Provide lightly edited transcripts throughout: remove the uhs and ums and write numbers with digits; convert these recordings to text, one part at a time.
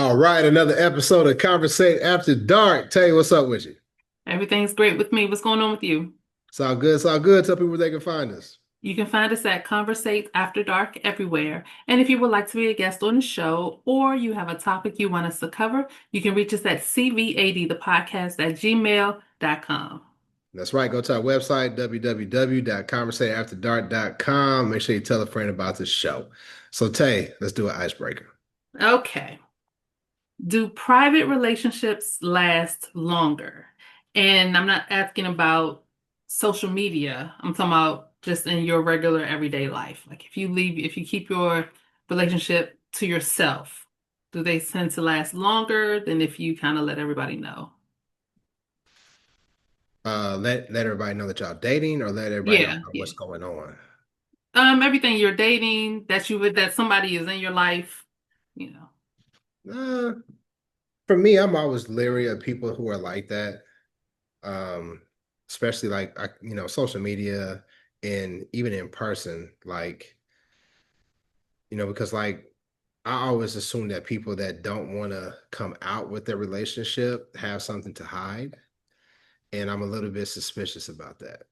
All right, another episode of Conversate After Dark. Tay, what's up with you? Everything's great with me. What's going on with you? It's all good. It's all good. Tell people where they can find us. You can find us at Conversate After Dark everywhere. And if you would like to be a guest on the show or you have a topic you want us to cover, you can reach us at CVAD, the podcast at gmail.com. That's right. Go to our website, www.conversateafterdark.com. Make sure you tell a friend about this show. So, Tay, let's do an icebreaker. Okay. Do private relationships last longer? And I'm not asking about social media. I'm talking about just in your regular everyday life. Like if you keep your relationship to yourself, do they tend to last longer than if you kind of let everybody know? Let everybody know that y'all dating, or let everybody know Yeah, about yeah. what's going on. Everything you're dating, that somebody is in your life, you know. Uh, for me, I'm always leery of people who are like that. Um, Especially like social media and even in person, like. Because like I always assume that people that don't want to come out with their relationship have something to hide. And I'm a little bit suspicious about that.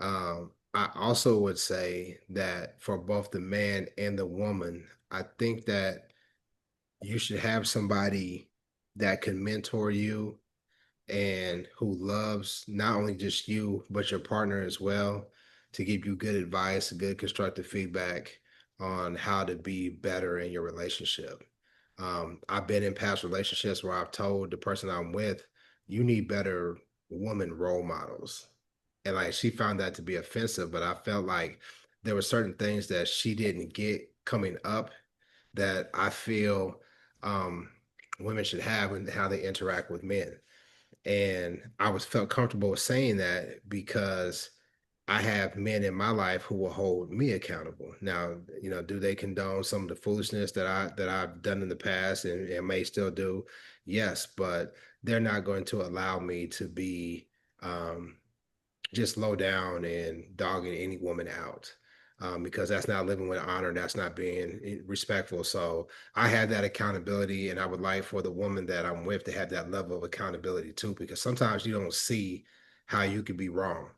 I also would say that for both the man and the woman, I think that you should have somebody that can mentor you and who loves not only just you, but your partner as well, to give you good advice, good constructive feedback on how to be better in your relationship. I've been in past relationships where I've told the person I'm with, you need better woman role models. And like she found that to be offensive, but I felt like there were certain things that she didn't get coming up that I feel um, women should have and how they interact with men. And I was felt comfortable saying that because I have men in my life who will hold me accountable. Now, do they condone some of the foolishness that I've done in the past and may still do? Yes, but they're not going to allow me to be um, just low down and dogging any woman out. Because that's not living with honor. That's not being respectful. So I have that accountability, and I would like for the woman that I'm with to have that level of accountability too. Because sometimes you don't see how you could be wrong,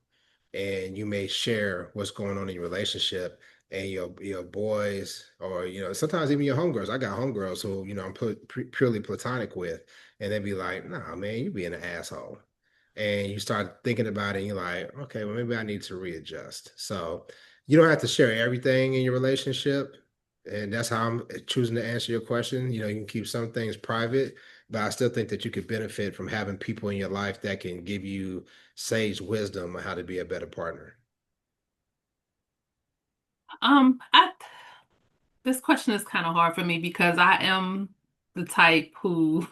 and you may share what's going on in your relationship, and your boys, or sometimes even your homegirls. I got homegirls who I'm purely platonic with, and they be like, "Nah, man, you being an asshole." And you start thinking about it, and you're like, okay, well, maybe I need to readjust. So you don't have to share everything in your relationship. And that's how I'm choosing to answer your question. You can keep some things private, but I still think that you could benefit from having people in your life that can give you sage wisdom on how to be a better partner. I This question is kind of hard for me because I am the type who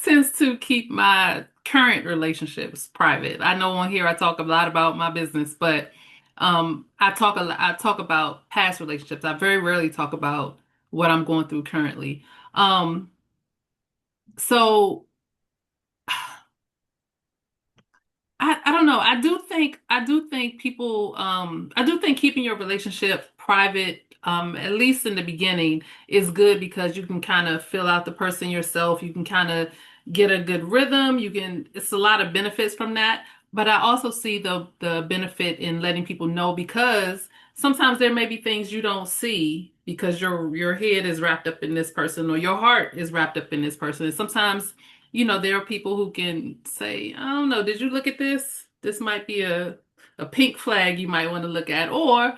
tends to keep my current relationships private. I know on here I talk a lot about my business, but I talk about past relationships. I very rarely talk about what I'm going through currently. Um, so I don't know. I do think keeping your relationship private, at least in the beginning, is good because you can kind of fill out the person yourself. You can kind of get a good rhythm. It's a lot of benefits from that. But I also see the benefit in letting people know because sometimes there may be things you don't see because your head is wrapped up in this person or your heart is wrapped up in this person. And sometimes there are people who can say, I don't know, did you look at this? This might be a pink flag you might want to look at. Or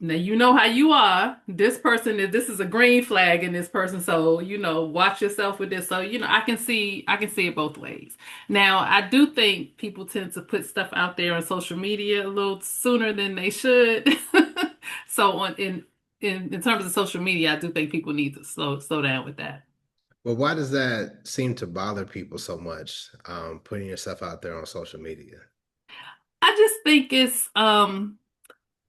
now you know how you are. This is a green flag in this person. So, watch yourself with this. So, I can see it both ways. Now, I do think people tend to put stuff out there on social media a little sooner than they should. So in terms of social media, I do think people need to slow down with that. Well, why does that seem to bother people so much, putting yourself out there on social media? I just think it's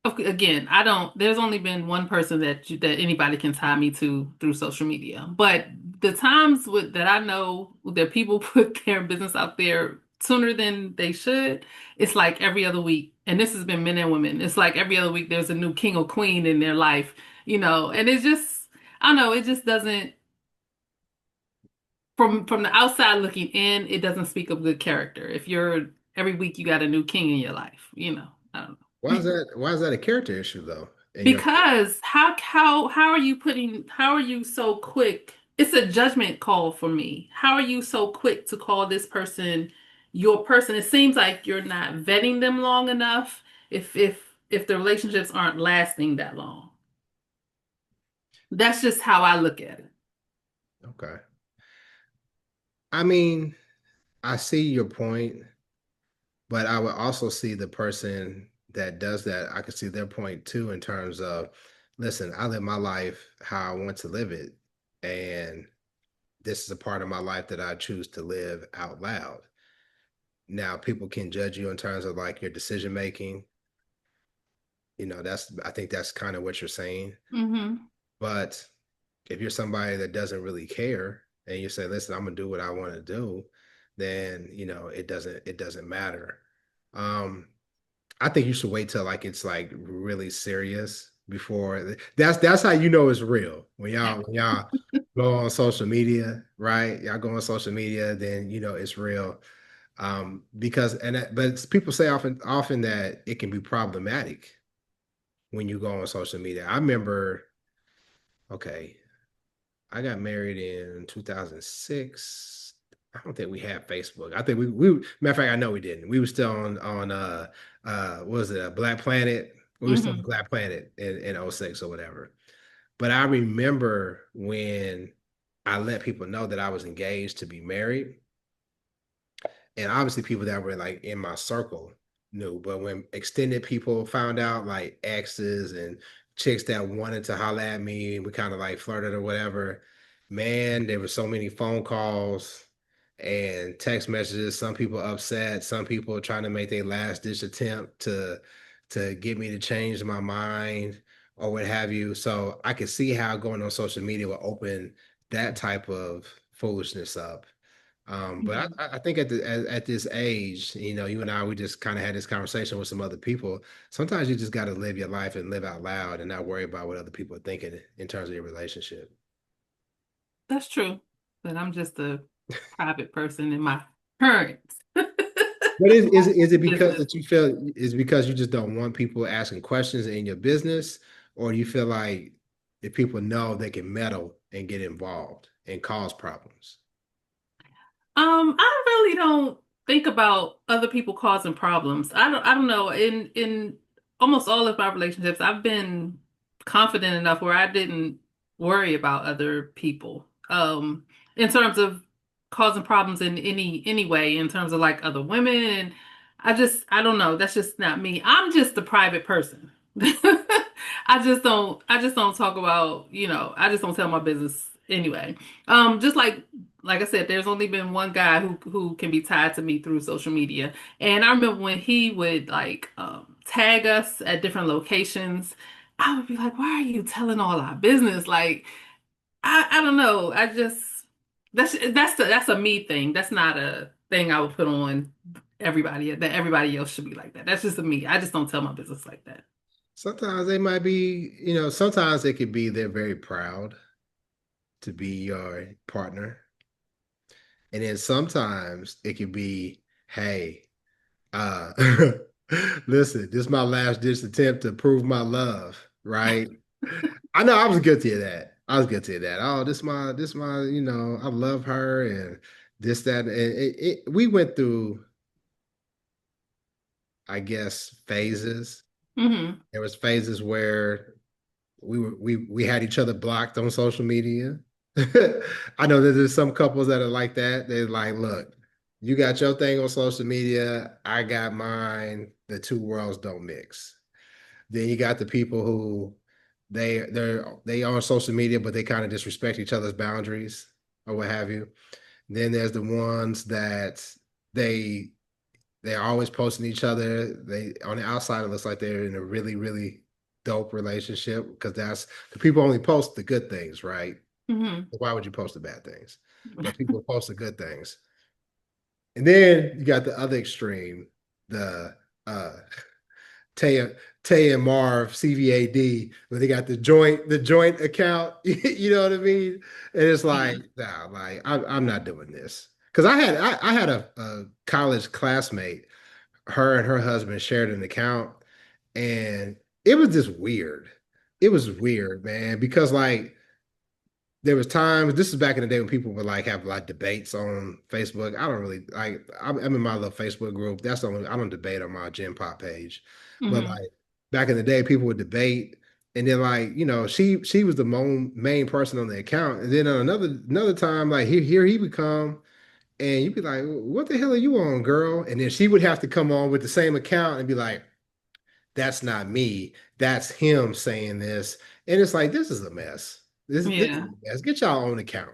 okay, again, I don't there's only been one person that anybody can tie me to through social media. But the times that I know that people put their business out there sooner than they should, it's like every other week. And this has been men and women. It's like every other week there's a new king or queen in their life, and it's just I don't know, it just doesn't. from the outside looking in, it doesn't speak of good character. If you're every week you got a new king in your life, I don't Why know. is that? Why is that a character issue though? In your Because how are you so quick? It's a judgment call for me. How are you so quick to call this person your person? It seems like you're not vetting them long enough if the relationships aren't lasting that long. That's just how I look at it. okay. I mean, I see your point, but I would also see the person that does that. I could see their point too in terms of, listen, I live my life how I want to live it, and this is a part of my life that I choose to live out loud. Now, people can judge you in terms of like your decision making. That's I think that's kind of what you're saying. Mm-hmm. But if you're somebody that doesn't really care and you say, listen, I'm gonna do what I want to do, then it doesn't matter. Um, I think you should wait till like it's like really serious before that's how you know it's real. When y'all go on social media, right? Y'all go on social media, then it's real. Because but people say often that it can be problematic when you go on social media. I remember, okay, I got married in 2006. I don't think we had Facebook. I think we matter of fact, I know we didn't. We were still on what was it, Black Planet? We were still on Mm-hmm. Black Planet in '06 or whatever. But I remember when I let people know that I was engaged to be married, and obviously people that were like in my circle knew, but when extended people found out, like exes and chicks that wanted to holler at me, and we kind of like flirted or whatever, man, there were so many phone calls and text messages, some people upset, some people trying to make their last ditch attempt to get me to change my mind or what have you. So I could see how going on social media will open that type of foolishness up. But I think at this age, you and I, we just kind of had this conversation with some other people. Sometimes you just got to live your life and live out loud and not worry about what other people are thinking in terms of your relationship. That's true. But I'm just a private person in my current But is it because business. that you feel is because you just don't want people asking questions in your business, or do you feel like if people know they can meddle and get involved and cause problems? I really don't think about other people causing problems. I don't know. In almost all of my relationships, I've been confident enough where I didn't worry about other people. In terms of causing problems in any way, in terms of like other women, and I don't know. That's just not me. I'm just a private person. I just don't talk about, I just don't tell my business anyway. Just like I said, there's only been one guy who can be tied to me through social media. And I remember when he would like tag us at different locations, I would be like, why are you telling all our business? Like, I don't know. I just that's a me thing. That's not a thing I would put on everybody that everybody else should be like that. That's just a me. I just don't tell my business like that. Sometimes they might be, sometimes it could be they're very proud to be your partner. And then sometimes it could be, hey, uh, listen, this is my last ditch attempt to prove my love, right? I know I was guilty of that. I was guilty of that. Oh, this my, I love her and this, that, and we went through, I guess, phases. Hmm. There was phases where we had each other blocked on social media. I know that there's some couples that are like that. They're like, look, you got your thing on social media, I got mine. The two worlds don't mix. Then you got the people who they are on social media, but they kind of disrespect each other's boundaries or what have you. Then there's the ones that they they're always posting each other. They on the outside it looks like they're in a really, really dope relationship because that's the people only post the good things, right? Hmm. Why would you post the bad things? But people post the good things. And then you got the other extreme, the uh Tay, Tay and Marv, CVAD, where they got the joint account. You know what I mean? And it's like, Yeah. nah, like I'm not doing this. Because I had a college classmate, her and her husband shared an account, and it was just weird. It was weird, man, because like there was times, this is back in the day when people would like have like debates on Facebook. I don't really like, I'm in my little Facebook group. That's the only, I don't debate on my Gen Pop page. But Hmm. like back in the day, people would debate. And then like, she was the main person on the account. And then on another time, like here he would come and you'd be like, what the hell are you on, girl? And then she would have to come on with the same account and be like, that's not me. That's him saying this. And it's like, this is a mess. This is Yeah. a mess. Get y'all own account.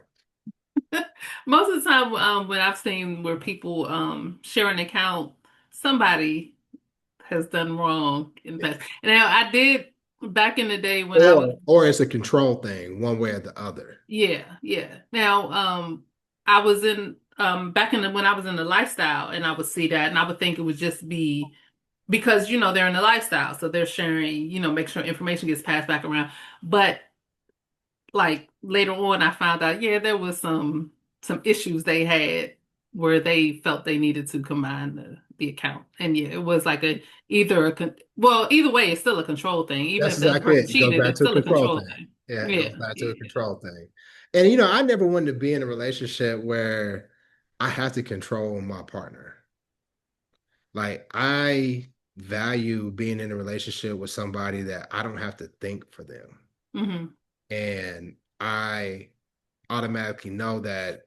Most of the time, when I've seen where people share an account, somebody has done wrong in the past. And I did back in the day when I was, Or it's a control thing, one way or the other. yeah, yeah. Now, I was in back in the when I was in the lifestyle, and I would see that, and I would think it would just be because they're in the lifestyle, so they're sharing, make sure information gets passed back around. But like later on I found out, yeah, there was some issues they had where they felt they needed to combine the account. And yeah, it was like either way, it's still a control thing. Even That's if the other exactly person it. It goes cheated, back it's to a still a control control thing. thing. Yeah, it goes Yeah, back to a yeah. control thing. And I never wanted to be in a relationship where I have to control my partner. Like I value being in a relationship with somebody that I don't have to think for them. Hmm. And I automatically know that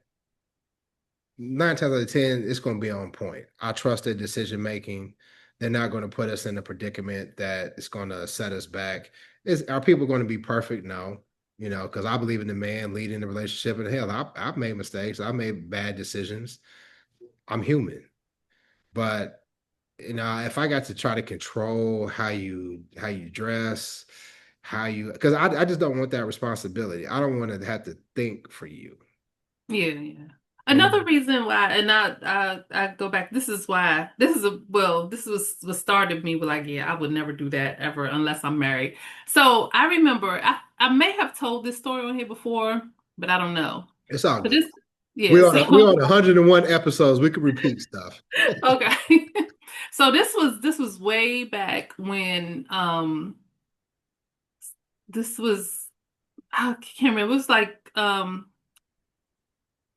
9 times out of 10, it's going to be on point. I trust their decision making. They're not going to put us in a predicament that it's going to set us back. Are people going to be perfect? No, because I believe in the man leading the relationship. And hell, I've made mistakes. I've made bad decisions. I'm human. But if I got to try to control how you dress, because I just don't want that responsibility. I don't want to have to think for you. Yeah, yeah. And Another reason why, and I go back. This is why. This was what started me with like, yeah, I would never do that ever unless I'm married. So I remember I may have told this story on here before, but I don't know. it's all But good. this, We yeah. on we So on 101 episodes. We could repeat stuff. okay. So this was way back when this was I can't remember. It was like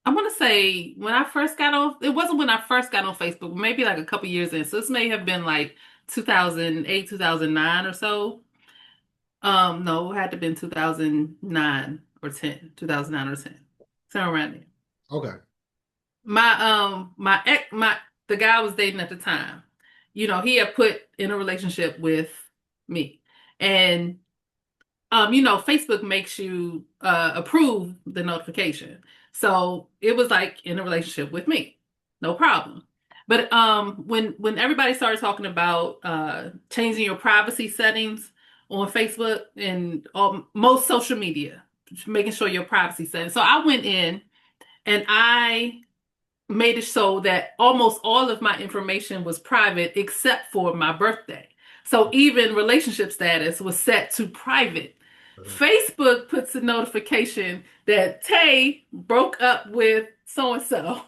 I want to say when I first got on, it wasn't when I first got on Facebook, maybe like a couple years in. So this may have been like 2008, 2009 or so. No, it had to have been 2009 or 10, 2009 or 10. Somewhere around there. Okay. The guy I was dating at the time, he had put in a relationship with me. And Facebook makes you approve the notification. So it was like in a relationship with me. No problem. But when everybody started talking about changing your privacy settings on Facebook and most social media, making sure your privacy settings. So I went in and I made it so that almost all of my information was private except for my birthday. So even relationship status was set to private. Mhm. Facebook puts a notification that Tay broke up with so and so. Oh,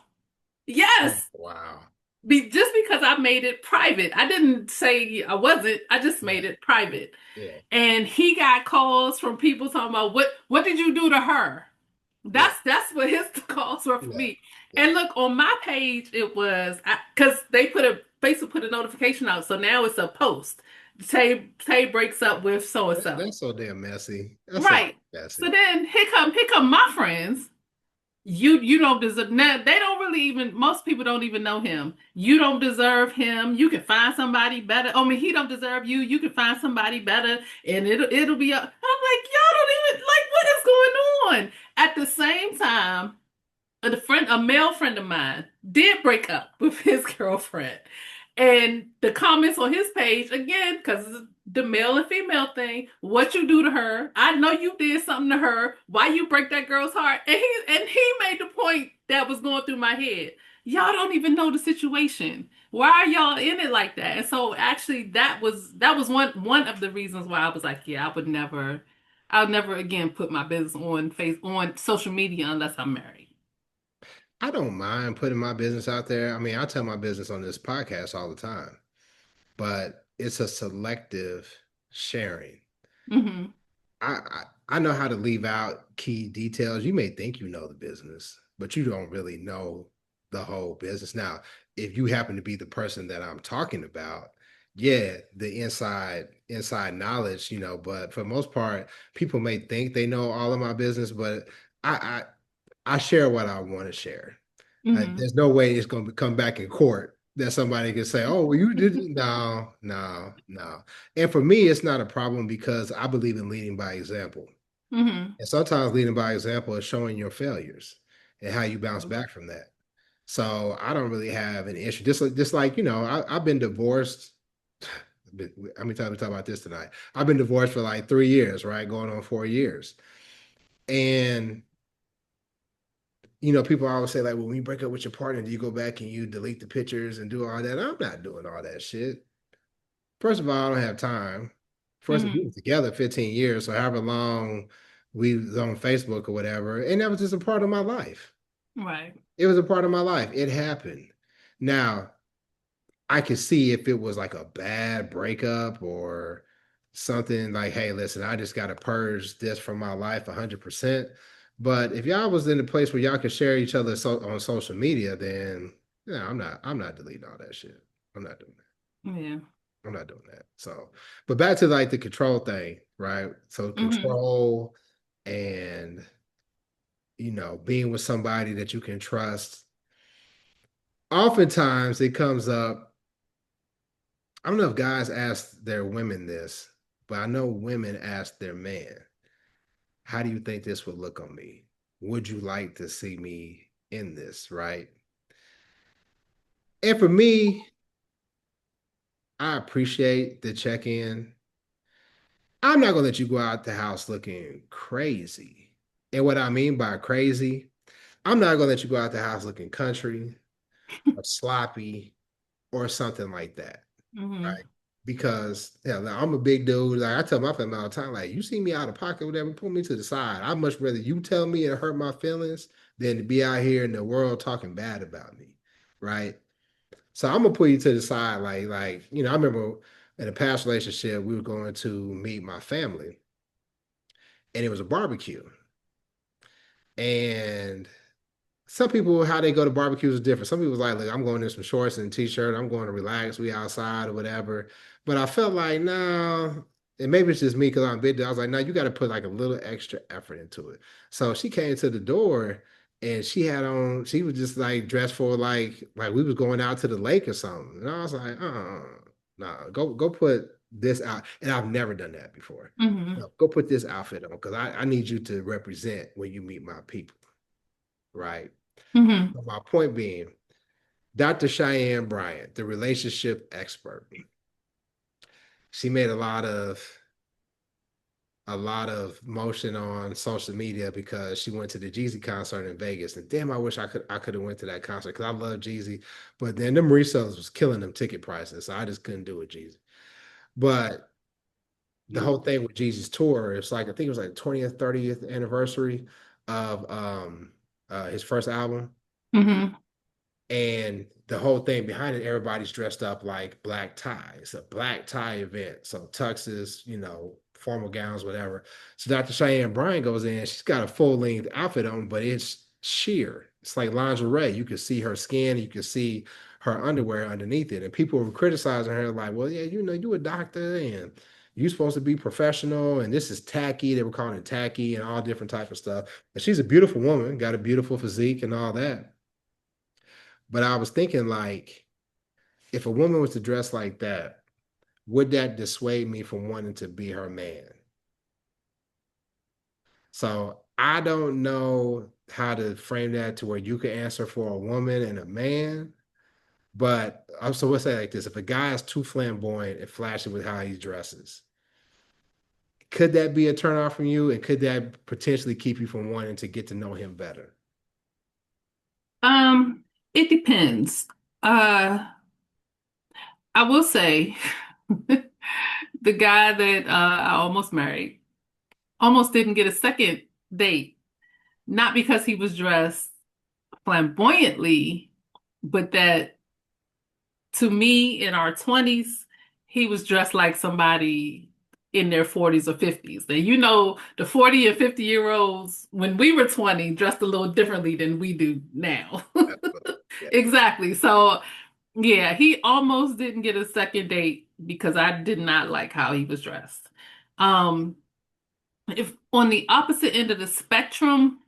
Yes, wow. just because I made it private. I didn't say I wasn't. I just Yeah. made it private. Yeah. And he got calls from people talking about what did you do to her? Yeah. That's what his calls were for Yeah. me. Yeah. And look, on my page, it was because Facebook put a notification out, so now it's a post. Tay breaks up with so and so. That's so damn messy. That's so Right. So messy. then here come my friends. You don't deserve now, they don't really even most people don't even know him. You don't deserve him. You can find somebody better. I mean, he don't deserve you. You can find somebody better and it'll be I'm like, y'all don't even like what is going on? At the same time, a male friend of mine did break up with his girlfriend. And the comments on his page, again, because the male and female thing, what you do to her, I know you did something to her. Why you break that girl's heart? And he made the point that was going through my head. y'all don't even know the situation. Why are y'all in it like that? And so actually that was one of the reasons why I was like, yeah, I'll never again put my business on social media unless I'm married. I don't mind putting my business out there. I mean, I tell my business on this podcast all the time, but it's a selective sharing. Hmm. I know how to leave out key details. You may think you know the business, but you don't really know the whole business. Now, if you happen to be the person that I'm talking about, yeah, the inside knowledge, but for the most part, people may think they know all of my business, but I I share what I want to share. Hmm. There's no way it's going to come back in court that somebody can say, "Oh, well, you did." No, no, no. And for me, it's not a problem because I believe in leading by example. Hmm. And sometimes leading by example is showing your failures and how you bounce back from that. So I don't really have an issue. Just like, I've been divorced. How many times we talk about this tonight? I've been divorced for like 3 years, right? Going on 4 years. And people always say, like, well, when you break up with your partner, do you go back and you delete the pictures and do all that? I'm not doing all that shit. First of all, I don't have time. First, we Hmm. were together 15 years, so however long we was on Facebook or whatever, and that was just a part of my life. Right. It was a part of my life. It happened. Now, I could see if it was like a bad breakup or something like, hey, listen, I just got to purge this from my life 100%. But if y'all was in a place where y'all could share each other on social media, then yeah, I'm not deleting all that shit. I'm not doing that. Yeah. I'm not doing that. So, but back to like the control thing, right? So Hmm. control and being with somebody that you can trust. Oftentimes it comes up. I don't know if guys ask their women this, but I know women ask their man, how do you think this would look on me? Would you like to see me in this, right? And for me, I appreciate the check-in. I'm not gonna let you go out the house looking crazy. And what I mean by crazy, I'm not gonna let you go out the house looking country or sloppy or something like that. Hmm. Right. Because now I'm a big dude. Like I tell my family all the time, like you see me out of pocket, whatever, pull me to the side. I'd much rather you tell me and hurt my feelings than to be out here in the world talking bad about me. Right. So I'm gonna pull you to the side, I remember in a past relationship, we were going to meet my family and it was a barbecue. And some people, how they go to barbecues is different. Some people's like, look, I'm going in some shorts and a t-shirt. I'm going to relax. We outside or whatever. But I felt like, no, and maybe it's just me because I'm big. I was like, no, you got to put like a little extra effort into it. So she came to the door and she was just like dressed for like we was going out to the lake or something. And I was like, no, go put this out. And I've never done that before. Hmm. No, go put this outfit on because I need you to represent when you meet my people, right? Hmm. But my point being, Dr. Cheyenne Bryant, the relationship expert, she made a lot of motion on social media because she went to the Jeezy concert in Vegas. And damn, I wish I could have went to that concert because I love Jeezy. But then them resellers was killing them ticket prices. So I just couldn't do it, Jeezy. But the whole thing with Jeezy's tour, it's like I think it was like 20th, 30th anniversary of his first album. Hmm. And the whole thing behind it, everybody's dressed up like black tie. It's a black tie event. So tuxes, formal gowns, whatever. So Dr. Cheyenne Bryan goes in, she's got a full-length outfit on, but it's sheer. It's like lingerie. You can see her skin, you can see her underwear underneath it. And people were criticizing her, like, well, yeah, you a doctor and you're supposed to be professional, and this is tacky. They were calling it tacky and all different type of stuff. And she's a beautiful woman, got a beautiful physique and all that. But I was thinking, like, if a woman was to dress like that, would that dissuade me from wanting to be her man? So I don't know how to frame that to where you can answer for a woman and a man. But also, we'll say like this: if a guy is too flamboyant and flashy with how he dresses, could that be a turn off from you? And could that potentially keep you from wanting to get to know him better? Um, It depends. Uh, I will say the guy that I almost married almost didn't get a second date, not because he was dressed flamboyantly, but that to me in our 20s, he was dressed like somebody in their 40s or 50s. And you know, the 40 and 50-year-olds when we were 20 dressed a little differently than we do now. Absolutely. Yeah. Exactly. So, yeah, he almost didn't get a second date because I did not like how he was dressed. Um, if on the opposite end of the spectrum,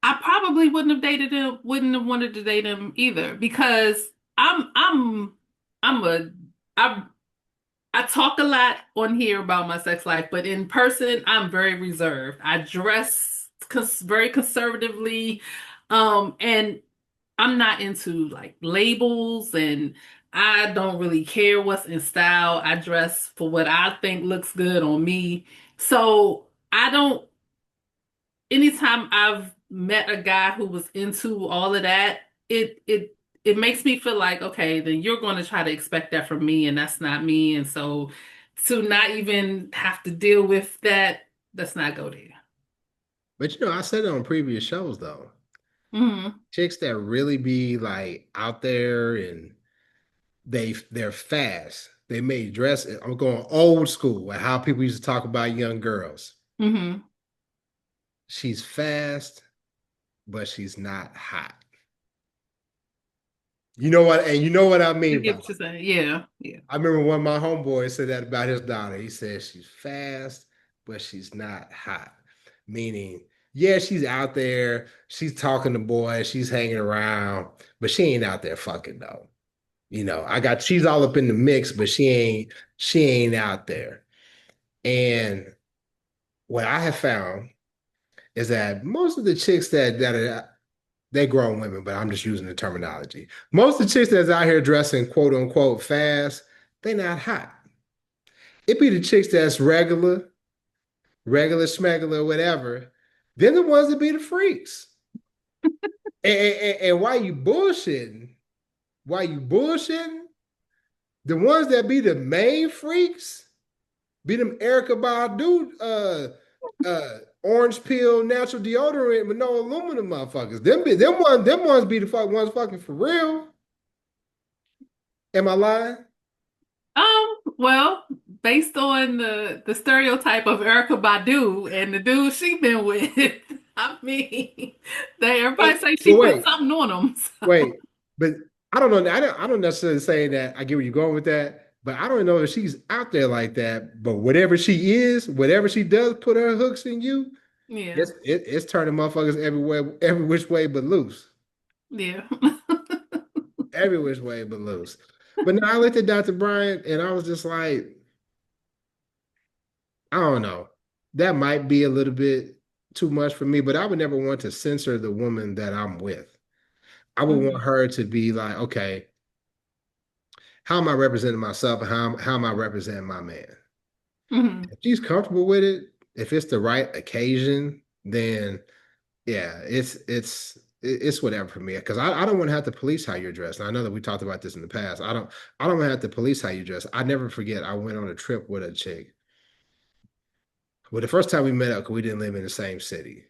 I probably wouldn't have dated him, wouldn't have wanted to date him either because I'm I'm I'm a I I talk a lot on here about my sex life, but in person I'm very reserved. I dress very conservatively, and I'm not into like labels, and I don't really care what's in style. I dress for what I think looks good on me. So I don't anytime I've met a guy who was into all of that, it makes me feel like, okay, then you're going to try to expect that from me, and that's not me. And so to not even have to deal with that, let's not go there. But I said it on previous shows though. Hmm. Chicks that really be like out there and they're fast. They may dress. I'm going old school, like how people used to talk about young girls. Hmm. She's fast, but she's not hot. You know what? And you know what I I mean by get what that. you're saying. Yeah, yeah. I remember one of my homeboys said that about his daughter. He said she's fast, but she's not hot. Meaning, yeah, she's out there, she's talking to boys, she's hanging around, but she ain't out there fucking though. She's all up in the mix, but she ain't out there. And what I have found is that most of the chicks that are they grown women, but I'm just using the terminology. Most of the chicks that's out here dressing quote unquote fast, they not hot. It be the chicks that's regular schmegular, whatever. Then the ones that be the freaks. And why you bullshitting? Why you bullshitting? The ones that be the main freaks be them Erica Badu, orange peel natural deodorant with no aluminum motherfuckers. Them ones be the ones fucking for real. Am I lying? Well, based on the stereotype of Erica Badu and the dude she been with, I mean, everybody say But she put wait, something on them. wait, but I don't know. I don't necessarily say that. I get where you're going with that, but I don't know if she's out there like that. But whatever she is, whatever she does, put her hooks in you. Yeah, It's turning motherfuckers everywhere, every which way but loose. yeah. Every which way but loose. But now I looked at Dr. Bryant and I was just like, I don't know. That might be a little bit too much for me, but I would never want to censor the woman that I'm with. I would want Hmm. her to be like, okay, how am I representing myself and how am I representing my man? Hmm. If she's comfortable with it, if it's the right occasion, then yeah, it's whatever for me. Because I don't want to have to police how you're dressed. And I know that we talked about this in the past. I don't want to have to police how you dress. I never forget I went on a trip with a chick. Well, the first time we met up, because we didn't live in the same city.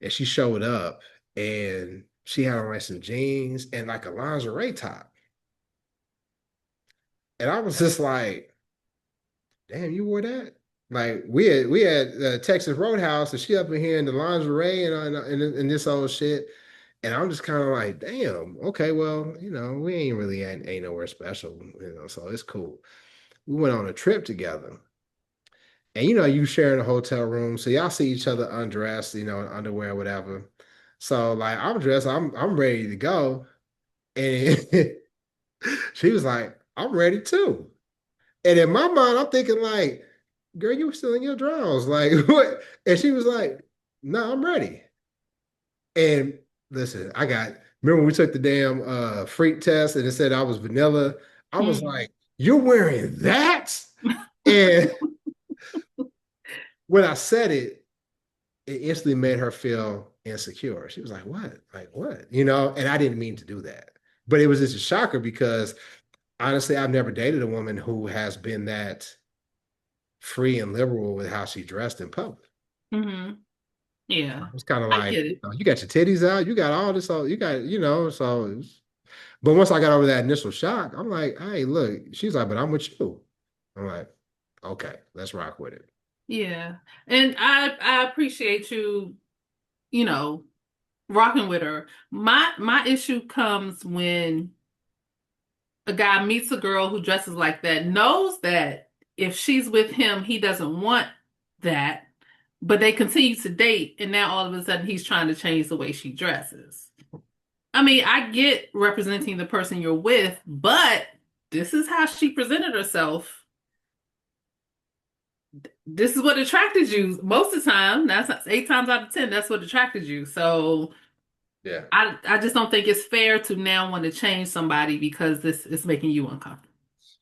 And she showed up and she had on like some jeans and like a lingerie top. And I was just like, damn, you wore that? Like we had Texas Roadhouse and she up in here in the lingerie and this old shit. And I'm just kind of like, damn, okay, well, we ain't really ain't nowhere special, so it's cool. We went on a trip together. And you sharing a hotel room, so y'all see each other undressed, in underwear, whatever. So like I'm dressed, I'm ready to go. And she was like, I'm ready too. And in my mind, I'm thinking like, girl, you were still in your drawers. Like what? And she was like, no, I'm ready. And listen, remember when we took the damn freak test and it said I was vanilla. I was Hmm. like, you're wearing that? And when I said it, it instantly made her feel insecure. She was like, "What? Like what?" You know, and I didn't mean to do that. But it was just a shocker because honestly, I've never dated a woman who has been that free and liberal with how she dressed in public. Hmm. Yeah, It's kind of I like, get it. you got your titties out, you got all this, all you got, so but once I got over that initial shock, I'm like, hey, look, she's like, but I'm with you. I'm like, okay, let's rock with it. Yeah. And I appreciate you, you know, rocking with her. My issue comes when a guy meets a girl who dresses like that, knows that if she's with him, he doesn't want that, but they continue to date, and now all of a sudden he's trying to change the way she dresses. I mean, I get representing the person you're with, but this is how she presented herself. This is what attracted you most of the time. That's 8 times out of 10, that's what attracted you. So Yeah. I just don't think it's fair to now want to change somebody because this is making you uncomfortable.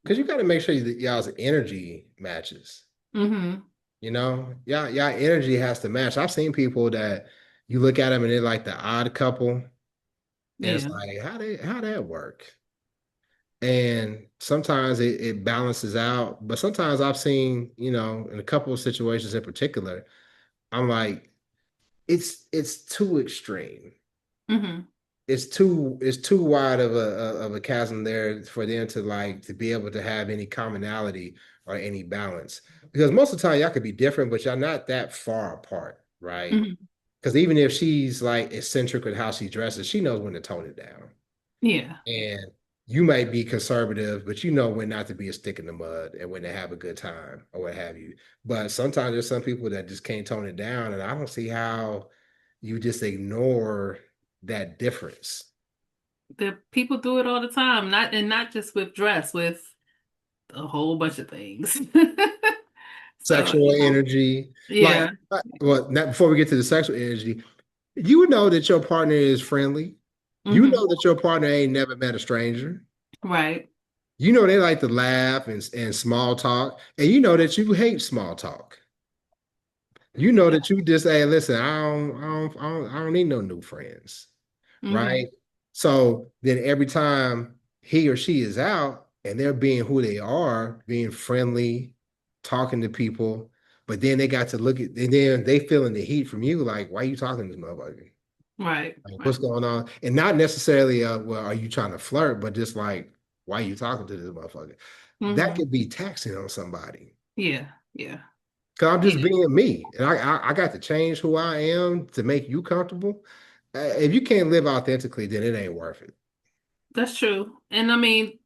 Because you got to make sure that y'all's energy matches. Hmm. Y'all energy has to match. I've seen people that you look at them and they're like the odd couple, and it's Yeah. like, how that work? And sometimes it balances out, but sometimes I've seen, in a couple of situations in particular, I'm like, it's too extreme. Hmm. It's too wide of a chasm there for them to like to be able to have any commonality or any balance. Because most of the time y'all could be different, but y'all not that far apart, right? Hmm. Because even if she's like eccentric with how she dresses, she knows when to tone it down. Yeah. And you might be conservative, but you know when not to be a stick in the mud and when to have a good time or what have you. But sometimes there's some people that just can't tone it down, and I don't see how you just ignore that difference. The people do it all the time, not just with dress, with a whole bunch of things. So, Sexual energy, like, yeah. well, not before we get to the sexual energy, you know that your partner is friendly. You Hmm. know that your partner ain't never met a stranger. Right. You know they like to laugh and small talk, and you know that you hate small talk. You know Yeah. that you just, hey, listen, I don't need no new friends, Hmm. right? So then every time he or she is out and they're being who they are, being friendly, talking to people, but then they got to look at, and then they feeling the heat from you, like, why are you talking to this motherfucker? Right. Like, Right. what's going on? And not necessarily, well, are you trying to flirt, but just like, why are you talking to this motherfucker? That Hmm. could be taxing on somebody. Yeah. Yeah. Cause I'm just Yeah. being me, and I got to change who I am to make you comfortable. If you can't live authentically, then it ain't worth it. That's true. And I mean,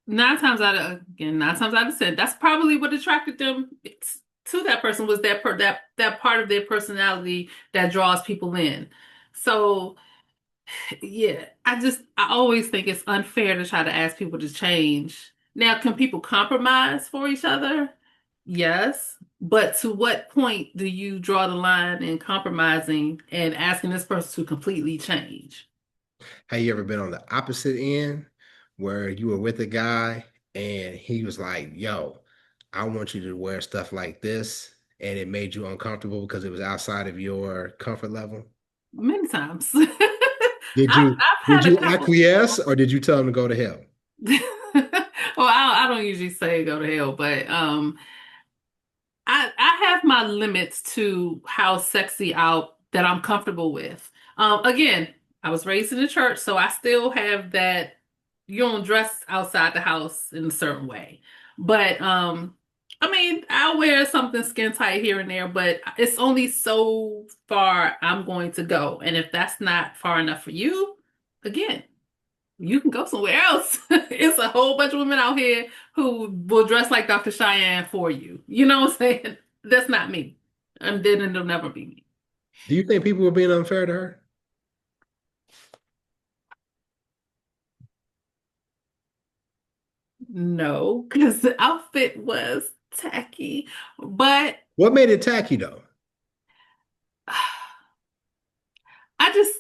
9 times out of 10, that's probably what attracted them to that person was that part of their personality that draws people in. So yeah, I always think it's unfair to try to ask people to change. Now, can people compromise for each other? Yes, but to what point do you draw the line in compromising and asking this person to completely change? Have you ever been on the opposite end where you were with a guy and he was like, "Yo, I want you to wear stuff like this," and it made you uncomfortable because it was outside of your comfort level? Many times. Did you I've did had a you couple. acquiesce or did you tell him to go to hell? Well, I don't usually say go to hell, but I have my limits to how sexy out that I'm comfortable with. Again, I was raised in the church, so I still have that you don't dress outside the house in a certain way. But I mean, I'll wear something skin tight here and there, but it's only so far I'm going to go. And if that's not far enough for you, again, you can go somewhere else. It's a whole bunch of women out here who will dress like Dr. Cheyenne for you. You know what I'm saying? That's not me. And then it'll never be me. Do you think people were being unfair to her? No, because the outfit was tacky. But What made it tacky though? I just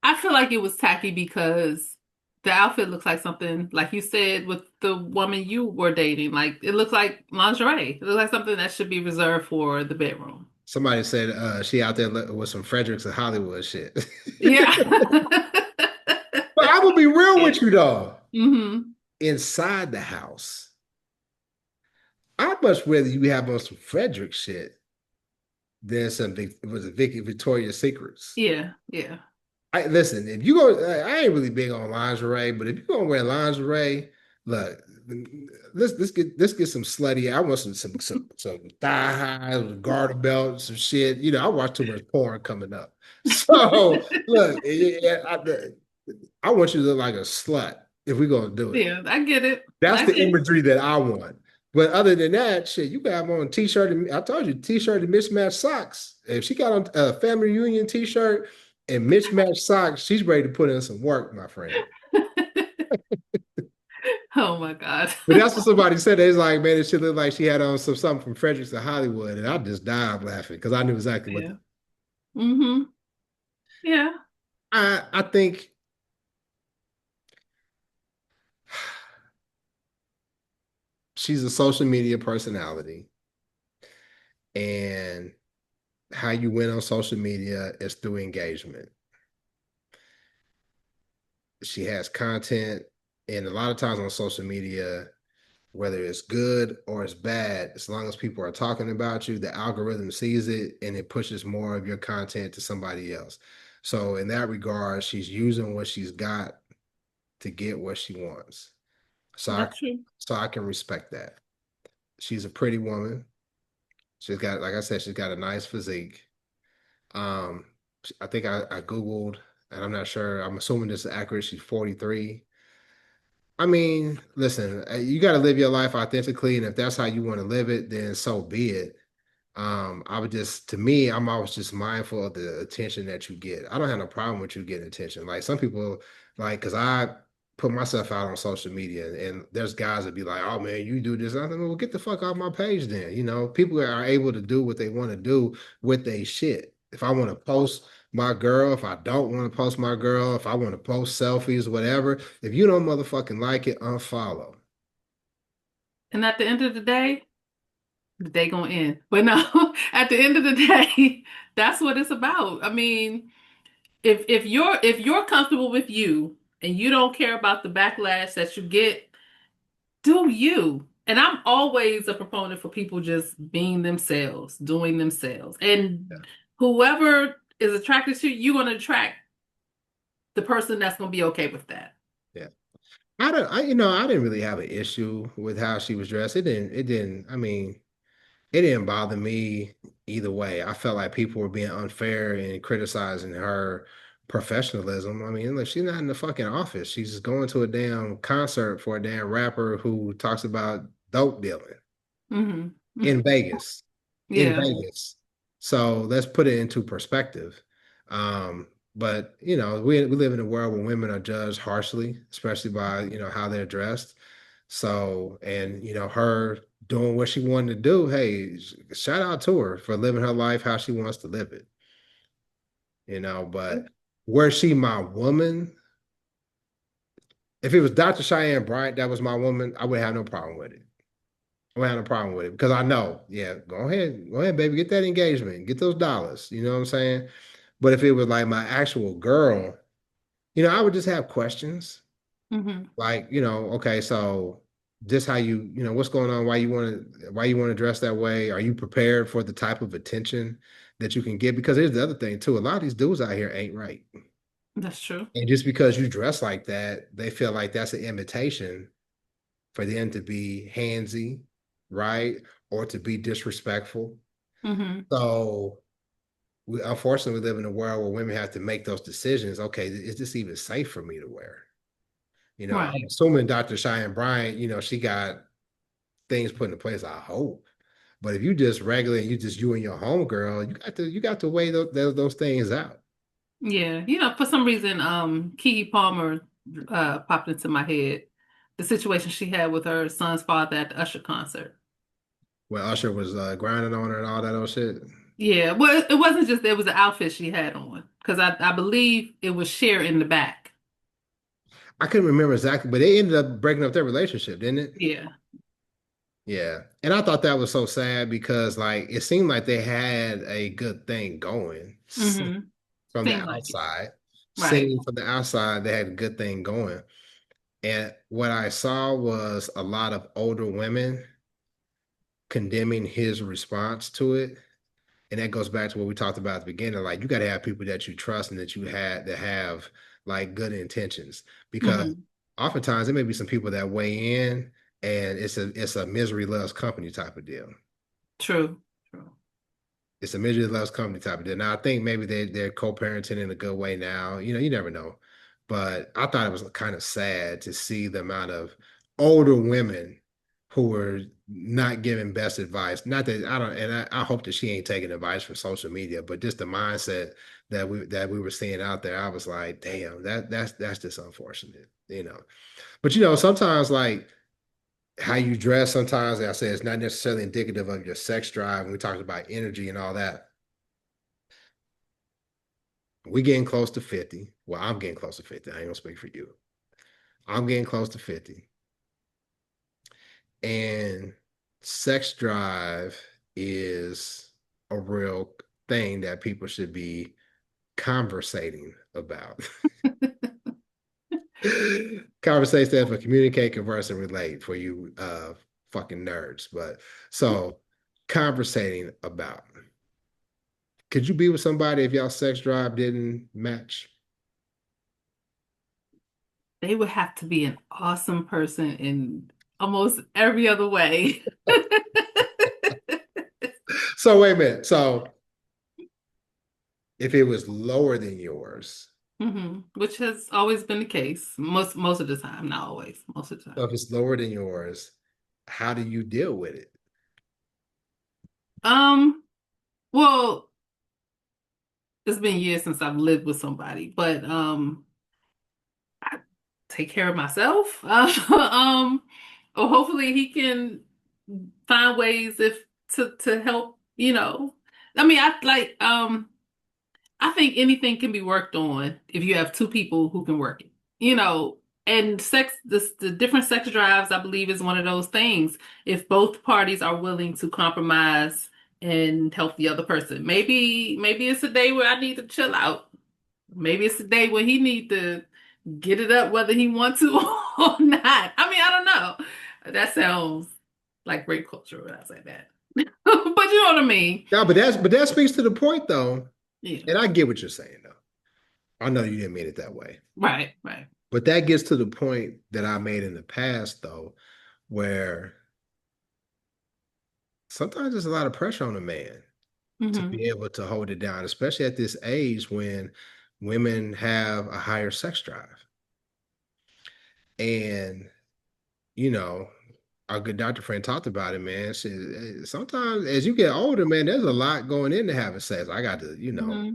I feel like it was tacky because the outfit looks like something, like you said, with the woman you were dating. Like it looks like lingerie. It looks like something that should be reserved for the bedroom. Somebody said she out there with some Fredericks of Hollywood shit. Yeah. But I will be real Yeah. with you though. Hmm. Inside the house, I'd much rather you have on some Frederick shit than some was it Vicky Victoria's Secrets. Yeah. Yeah. I listen, if you go, I ain't really big on lingerie, but if you're gonna wear lingerie, look, let's get some slutty. I want some thigh highs, garter belts, some shit. You know, I watch too much porn coming up. So look, I want you to look like a slut if we're gonna do it. Yeah. I get it. That's I the get it. imagery that I want. But other than that, shit, you can have on a t-shirt. I told you, t-shirt and mismatched socks. If she got on a family reunion t-shirt and mismatched socks, she's ready to put in some work, my friend. Oh my God. But that's what somebody said. It's like, man, it should look like she had on something from Fredericks to Hollywood, and I just died laughing because I knew exactly what. Yeah. Hmm. Yeah. I think she's a social media personality, and how you win on social media is through engagement. She has content, and a lot of times on social media, whether it's good or it's bad, as long as people are talking about you, the algorithm sees it and it pushes more of your content to somebody else. So in that regard, she's using what she's got to get what she wants. So I That's true. so I can respect that. She's a pretty woman. She's got, like I said, she's got a nice physique. Um, I think I Googled, and I'm not sure. I'm assuming this is accurate. She's 43. I mean, listen, you got to live your life authentically, and if that's how you want to live it, then so be it. I would just, to me, I'm always just mindful of the attention that you get. I don't have no problem with you getting attention. Like some people, like, because I put myself out on social media, and there's guys that be like, "Oh man, you do this." I'm like, "Well, get the fuck off my page, then." You know, people are able to do what they want to do with their shit. If I want to post my girl, if I don't want to post my girl, if I want to post selfies, whatever. If you don't motherfucking like it, unfollow. And at the end of the day gonna end. But no, at the end of the day, that's what it's about. I mean, if you're comfortable with you and you don't care about the backlash that you get, do you. And I'm always a proponent for people just being themselves, doing themselves. Yeah. And whoever is attracted to you, you're gonna attract the person that's gonna be okay with that. Yeah. I didn't really have an issue with how she was dressed. I mean, it didn't bother me either way. I felt like people were being unfair and criticizing her professionalism. I mean, look, she's not in the fucking office. She's just going to a damn concert for a damn rapper who talks about dope dealing Hmm. in Vegas. In Yeah. Vegas. So let's put it into perspective. But we live in a world where women are judged harshly, especially by how they're dressed. So, and her doing what she wanted to do, hey, shout out to her for living her life how she wants to live it. But were she my woman? If it was Dr. Cheyenne Bryant that was my woman, I would have no problem with it. I would have no problem with it because I know, yeah, go ahead, baby, get that engagement, get those dollars. You know what I'm saying? But if it was like my actual girl, I would just have questions. Hmm. Like, okay, so this how what's going on? Why you want to dress that way? Are you prepared for the type of attention that you can get? Because here's the other thing too. A lot of these dudes out here ain't right. That's true. And just because you dress like that, they feel like that's an invitation for them to be handsy, right? Or to be disrespectful. Hmm. So we unfortunately we live in a world where women have to make those decisions. Okay, is this even safe for me to wear? I'm Right. assuming Dr. Cheyenne Bryant, she got things put into place, I hope. But if you just regular and you just you and your homegirl, you got to weigh those things out. Yeah. For some reason, Keke Palmer popped into my head. The situation she had with her son's father at the Usher concert. When Usher was grinding on her and all that old shit. Yeah. Well, it wasn't just it was the outfit she had on. Because I believe it was Cher in the back. I couldn't remember exactly, but they ended up breaking up their relationship, didn't it? Yeah. Yeah. And I thought that was so sad because like it seemed like they had a good thing going Mm-hmm. from the Seemed like it. outside. Right. Seeing from the outside, they had a good thing going. And what I saw was a lot of older women condemning his response to it. And that goes back to what we talked about at the beginning. Like you got to have people that you trust and that you had that have like good intentions. Because Mm-hmm. oftentimes there may be some people that weigh in and it's a misery loves company type of deal. True. True. It's a misery loves company type of deal. Now I think maybe they're co-parenting in a good way now. You never know. But I thought it was kind of sad to see the amount of older women who were not giving best advice. Not that I don't, and I hope that she ain't taking advice from social media, but just the mindset that we were seeing out there. I was like, damn, that's just unfortunate. But sometimes like how you dress sometimes, like I said, it's not necessarily indicative of your sex drive. And we talked about energy and all that. We getting close to 50. Well, I'm getting close to 50. I ain't gonna speak for you. I'm getting close to 50. And sex drive is a real thing that people should be conversating about. Conversation stands for communicate, converse, and relate for you fucking nerds. But so conversating about. Could you be with somebody if y'all sex drive didn't match? They would have to be an awesome person in almost every other way. So wait a minute. So if it was lower than yours, Which has always been the case. Most of the time, not always, most of the so time. if it's lower than yours, how do you deal with it? Um, well, it's been years since I've lived with somebody, but I take care of myself. Or hopefully he can find ways if to help, I mean, I think anything can be worked on if you have two people who can work it. You know, and the different sex drives, I believe, is one of those things. If both parties are willing to compromise and help the other person, maybe it's a day where I need to chill out. Maybe it's a day where he need to get it up, whether he wants to or not. I mean, I don't know. That sounds like rape culture when I say that, but you know what I mean. No, but that speaks to the point though, Yeah. and I get what you're saying though. I know you didn't mean it that way. Right. Right. But that gets to the point that I made in the past though, where sometimes there's a lot of pressure on a man to hmm be able to hold it down, especially at this age when women have a higher sex drive. And, you know, our good doctor friend talked about it, man. Sometimes as you get older, man, there's a lot going into having sex. I got to, hmm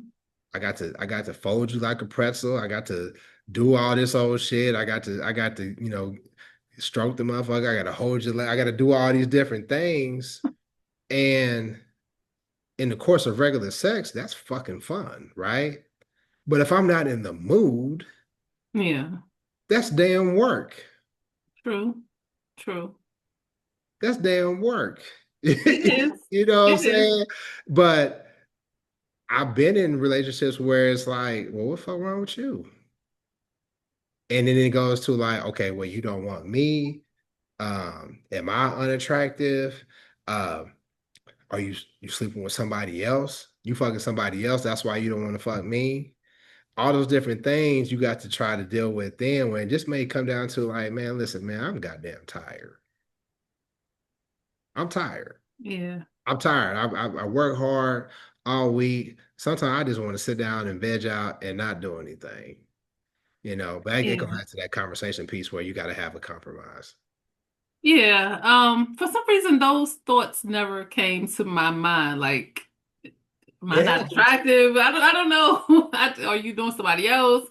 I got to fold you like a pretzel. I got to do all this old shit. I got to stroke the motherfucker. I got to hold you. I got to do all these different things. And in the course of regular sex, that's fucking fun, right? But if I'm not in the mood, Yeah. that's damn work. True. True. That's damn work. It is. You know what I'm It is. saying? But I've been in relationships where it's like, well, what the fuck wrong with you? And then it goes to like, okay, well, you don't want me. Am I unattractive? Um, are you sleeping with somebody else? You fucking somebody else. That's why you don't want to fuck me. All those different things you got to try to deal with then when it just may come down to like, man, listen, man, I'm goddamn tired. I'm tired. Yeah. I'm tired. I work hard all week. Sometimes I just want to sit down and veg out and not do anything. But it goes Yeah. back to that conversation piece where you got to have a compromise. Yeah. For some reason, those thoughts never came to my mind. Like, am I It not happens. attractive? I don't know. Are you doing somebody else?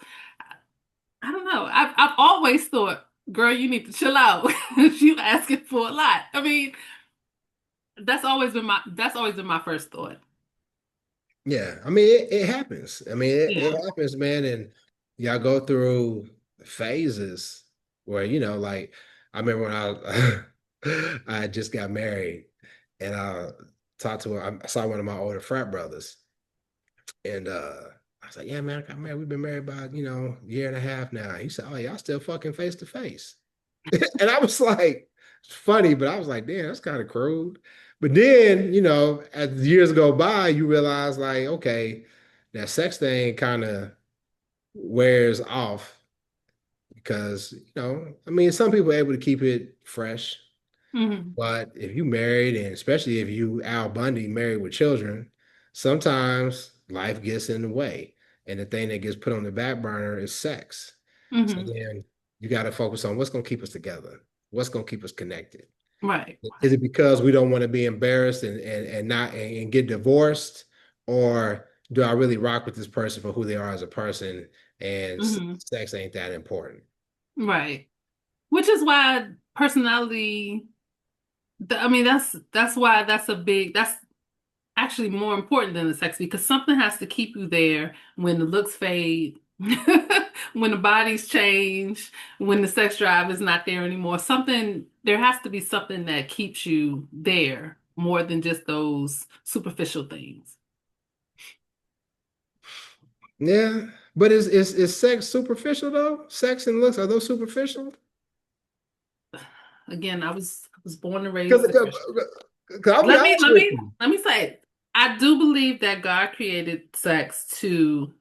I don't know. I've always thought, girl, you need to chill out. You asking for a lot. I mean, that's always been my first thought. Yeah, I mean it happens. I mean it Yeah. happens, man, and y'all go through phases where like I remember when I I just got married and talked to I saw one of my older frat brothers and I was like, yeah, man, I got married. We've been married about, a year and a half now. He said, oh, y'all still fucking face to face. And I was like, it's funny, but I was like, damn, that's kind of crude. But then, as the years go by, you realize like, okay, that sex thing kind of wears off because, I mean, some people are able to keep it fresh, Hmm. but if you married, and especially if you Al Bundy married with children, sometimes life gets in the way. And the thing that gets put on the back burner is sex. So Hmm. then you got to focus on what's going to keep us together, what's going to keep us connected. Right. Is it because we don't want to be embarrassed and not and get divorced, or do I really rock with this person for who they are as a person, and Hmm. sex ain't that important? Right. Which is why personality, I mean, that's why that's actually more important than the sex because something has to keep you there when the looks fade, when the bodies change, when the sex drive is not there anymore. There has to be something that keeps you there more than just those superficial things. Yeah, but is sex superficial though? Sex and looks, are those superficial? Again, I was born and raised a Because Christian. I'll be Let me honest let with me you. let me say, I do believe that God created sex to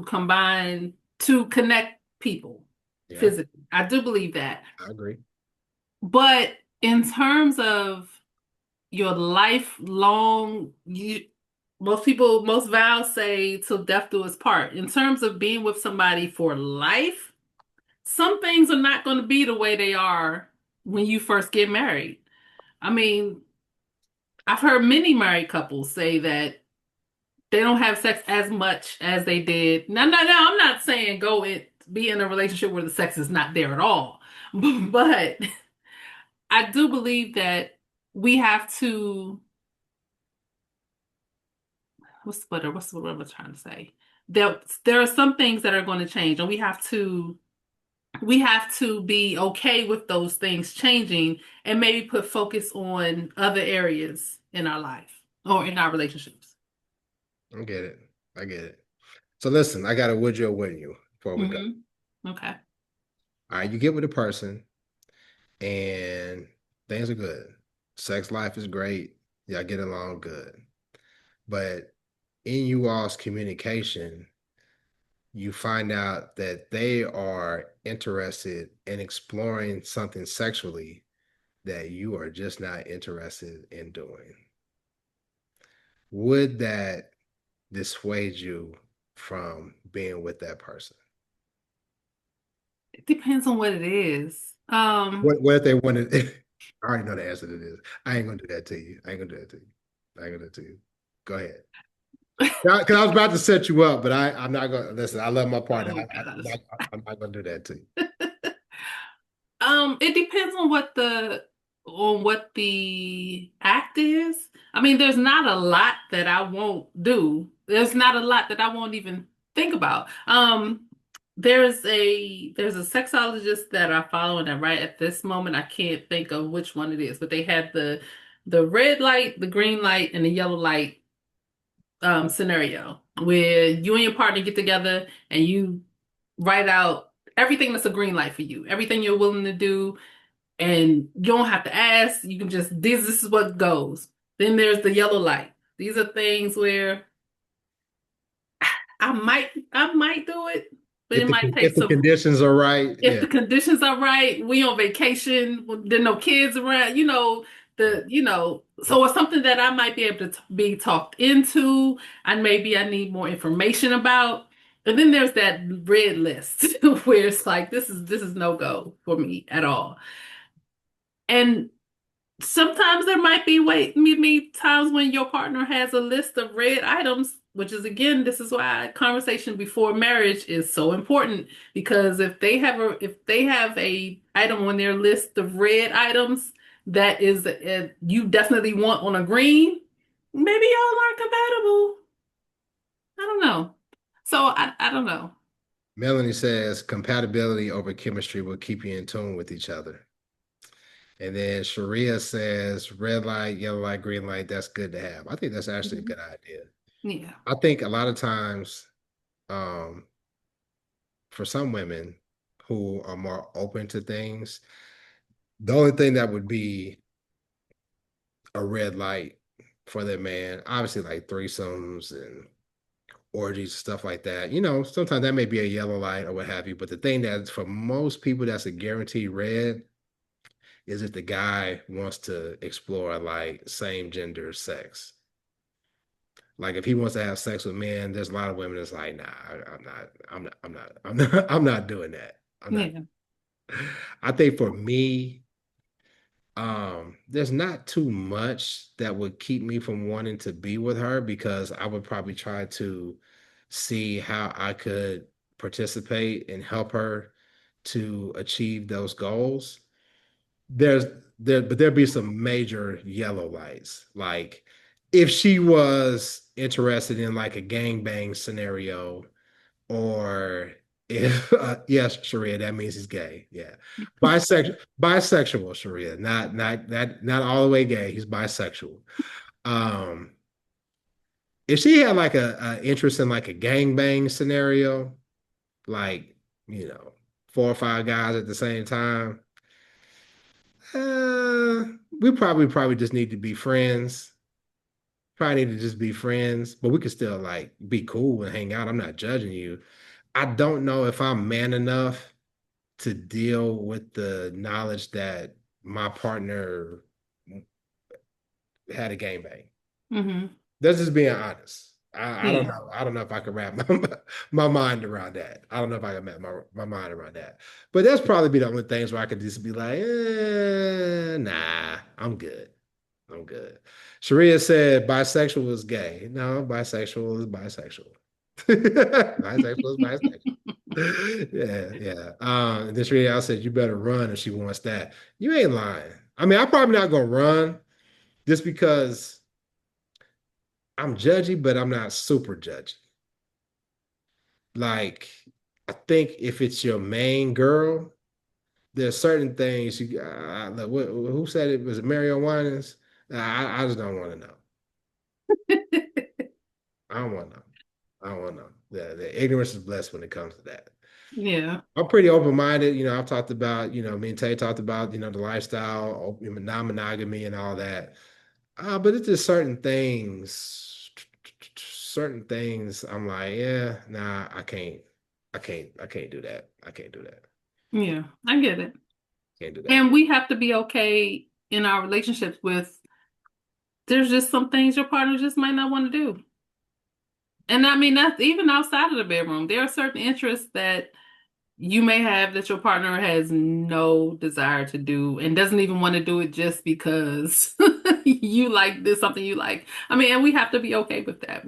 combine to connect people Yeah, physically. I do believe that. I agree. But in terms of your lifelong, most vows say till death do us part. In terms of being with somebody for life, some things are not going to be the way they are when you first get married. I mean, I've heard many married couples say that they don't have sex as much as they did. No, I'm not saying be in a relationship where the sex is not there at all. But I do believe that we have to, what's the word I'm trying to say? There are some things that are going to change, and we have to be okay with those things changing and maybe put focus on other areas in our life or in our relationships. I get it. I get it. So listen, I got a would you or wouldn't you before we go. Hmm. Okay. All right, you get with a person and things are good. Sex life is great. Y'all get along good. But in you all's communication, you find out that they are interested in exploring something sexually that you are just not interested in doing. Would that dissuade you from being with that person? It depends on what it is. What if they wanted? I already know the answer to this. I ain't gonna do that to you. I ain't gonna do that to you. I ain't gonna do that to you. Go ahead. Because I was about to set you up, but I'm not gonna listen. I love my partner. Oh gosh. I'm not gonna do that to you. It depends on what the act is. I mean, there's not a lot that I won't do. There's not a lot that I won't even think about. There's a sexologist that I follow, and right at this moment I can't think of which one it is, but they had the red light, the green light, and the yellow light scenario where you and your partner get together and you write out everything that's a green light for you, everything you're willing to do, and you don't have to ask. You can just this is what goes. Then there's the yellow light. These are things where I might do it, but it might take If the some. conditions are right, If yeah. the conditions are right, we on vacation, there are no kids around, so it's something that I might be able to be talked into, and maybe I need more information about. And then there's that red list where it's like this is no go for me at all. And sometimes there might be times when your partner has a list of red items, which is again, this is why conversation before marriage is so important because if they have a item on their list of red items that is you definitely want on a green, maybe y'all aren't compatible. I don't know. So I don't know. Melanie says compatibility over chemistry will keep you in tune with each other. And then Sharia says red light, yellow light, green light, that's good to have. I think that's actually a Mhm. good idea. Yeah. I think a lot of times, um, for some women who are more open to things, the only thing that would be a red light for their man, obviously like threesomes and orgies, stuff like that. Sometimes that may be a yellow light or what have you. But the thing that for most people that's a guaranteed red is if the guy wants to explore like same gender sex. Like if he wants to have sex with men, there's a lot of women that's like, nah, I'm not doing that. I'm not. Yeah. I think for me, there's not too much that would keep me from wanting to be with her because I would probably try to see how I could participate and help her to achieve those goals. There's but there'd be some major yellow lights. Like if she was interested in like a gangbang scenario, or if yes, Sharia, that means he's gay. Yeah. Bisexual, Sharia, not all the way gay. He's bisexual. Um, if she had like a interest in like a gangbang scenario, like, you know, four or five guys at the same time, uh, we probably just need to be friends. Probably need to just be friends, but we could still like be cool and hang out. I'm not judging you. I don't know if I'm man enough to deal with the knowledge that my partner had a gangbang. Hmm. That's just being honest. I don't Yeah. know. I don't know if I can wrap my mind around that. I don't know if I can wrap my mind around that. But that's probably be the only things where I could just be like, nah, I'm good. I'm good. Sharia said bisexual is gay. No, bisexual is bisexual. Bisexual is bisexual. Yeah, yeah. And then Sharia said you better run if she wants that. You ain't lying. I mean, I'm probably not gonna run just because I'm judgy, but I'm not super judgy. Like, I think if it's your main girl, there's certain things like, who said it? Was it Mario Winans? I just don't want to know. I don't want to know. I don't want to know. The ignorance is blessed when it comes to that. Yeah. I'm pretty open-minded. I've talked about, me and Tay talked about, the lifestyle, non-monogamy and all that. But it's just certain things I'm like, yeah, nah, I can't do that. I can't do that. Yeah. I get it. Can't do that. And we have to be okay in our relationships with there's just some things your partner just might not want to do. And I mean, that's even outside of the bedroom. There are certain interests that you may have that your partner has no desire to do and doesn't even want to do it just because you like this, something you like. I mean, and we have to be okay with that.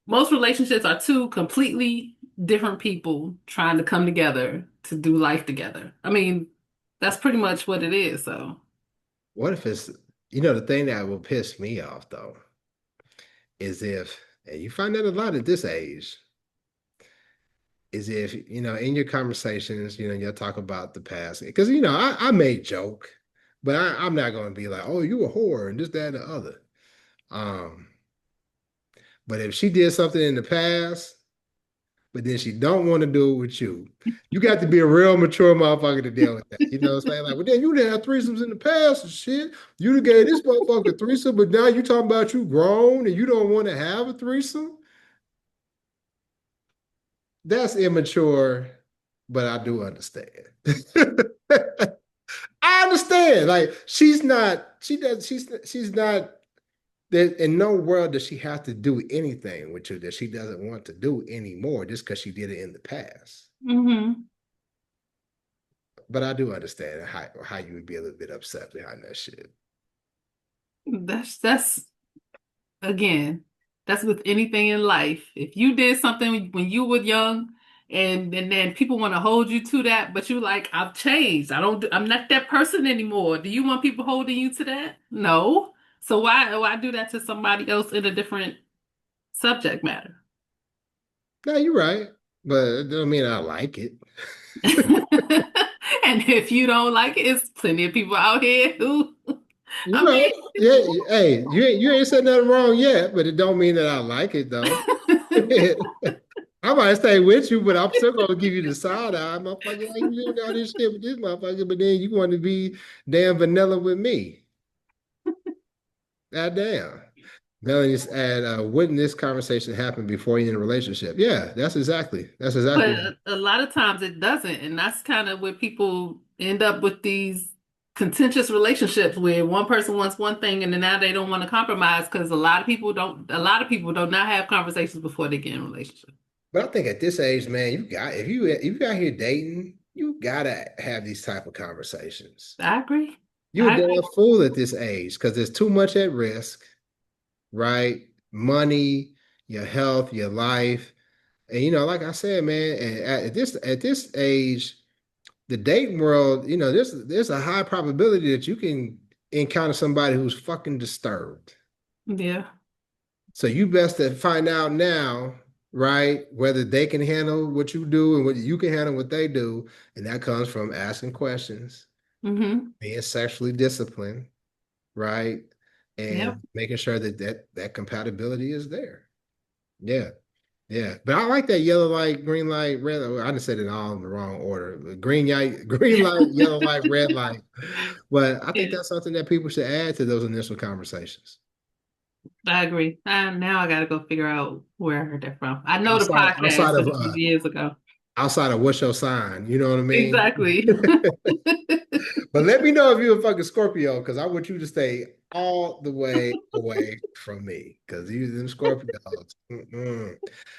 Most relationships are two completely different people trying to come together to do life together. I mean, that's pretty much what it is. So, What if it's, the thing that will piss me off though is if, and you find that a lot at this age, is if, in your conversations, you'll talk about the past. Because, I may joke, but I'm not going to be like, oh, you a whore and this, that, and the other. Um, but if she did something in the past, but then she don't want to do it with you, you got to be a real mature motherfucker to deal with that. You know what I'm saying? Like, well, then you didn't have threesomes in the past and shit. You done gave this motherfucker a threesome, but now you talking about you grown and you don't want to have a threesome? That's immature, but I do understand. I understand. Like she's not there in no world does she have to do anything with you that she doesn't want to do anymore just because she did it in the past. hmm, But I do understand how you would be a little bit upset behind that shit. that's again, that's with anything in life. If you did something when you were young and then people want to hold you to that, but you like, I've changed. I'm not that person anymore. Do you want people holding you to that? No. So why do that to somebody else in a different subject matter? No, you're right, but it don't mean I like it. And if you don't like it, it's plenty of people out here who, You I know, mean, yeah, hey, you ain't said nothing wrong yet, but it don't mean that I like it though. I might stay with you, but I'm still gonna give you the side eye, motherfucker. Like you doing all this shit with this motherfucker, but then you want to be damn vanilla with me. God damn. Melanie just add, wouldn't this conversation happen before you're in a relationship? Yeah, that's exactly but right. a lot of times it doesn't. And that's kind of where people end up with these contentious relationships where one person wants one thing and then now they don't want to compromise because a lot of people do not have conversations before they get in a relationship. But I think at this age, man, if you out here dating, you gotta have these type of conversations. I agree. You're a I damn agree. fool at this age because there's too much at risk, right? Money, your health, your life. And like I said, man, and at this age, the dating world, there's a high probability that you can encounter somebody who's fucking disturbed. Yeah. So you best to find out now, right, whether they can handle what you do and whether you can handle what they do. And that comes from asking questions, Mm-hmm. being sexually disciplined, right? Yep. And making sure that compatibility is there. Yeah. Yeah, but I like that yellow light, green light, red. I just said it all in the wrong order. Green light, green light, yellow light, red light. But I think Yeah. that's something that people should add to those initial conversations. I agree. Now I got to go figure out where I heard that from. I know the Outside, podcast, outside but of it was years ago. outside of what's your sign, you know what I mean? Exactly. But let me know if you're a fucking Scorpio, because I want you to stay all the way away from me. Because you them Scorpios. Mm-mm.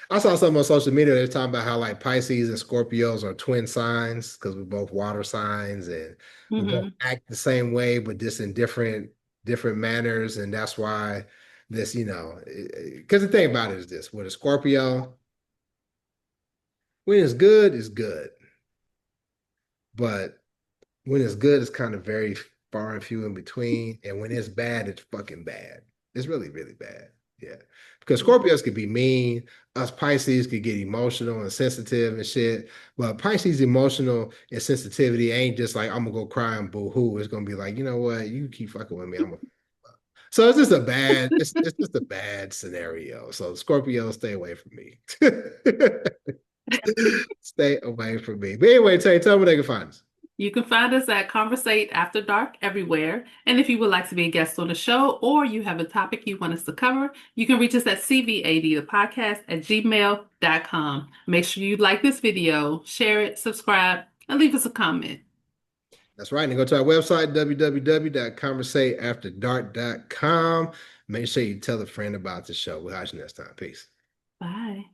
I saw something on social media. They're talking about how like Pisces and Scorpios are twin signs because we're both water signs and we both Hmm. act the same way, but just in different manners. And that's why this, because the thing about it is this: with a Scorpio, when it's good, but when it's good, it's kind of very far and few in between. And when it's bad, it's fucking bad. It's really, really bad. Yeah. Because Scorpios could be mean. Us Pisces could get emotional and sensitive and shit. But Pisces emotional and sensitivity ain't just like, I'm gonna go cry and boo-hoo. It's gonna be like, you know what? You keep fucking with me. So it's just a bad scenario. So Scorpio, stay away from me. Stay away from me. But anyway, tell me where they can find us. You can find us at Conversate After Dark everywhere. And if you would like to be a guest on the show or you have a topic you want us to cover, you can reach us at CVAD, the podcast at gmail.com. Make sure you like this video, share it, subscribe, and leave us a comment. That's right. And go to our website, www.conversateafterdark.com. Make sure you tell a friend about the show. We'll catch you next time. Peace. Bye.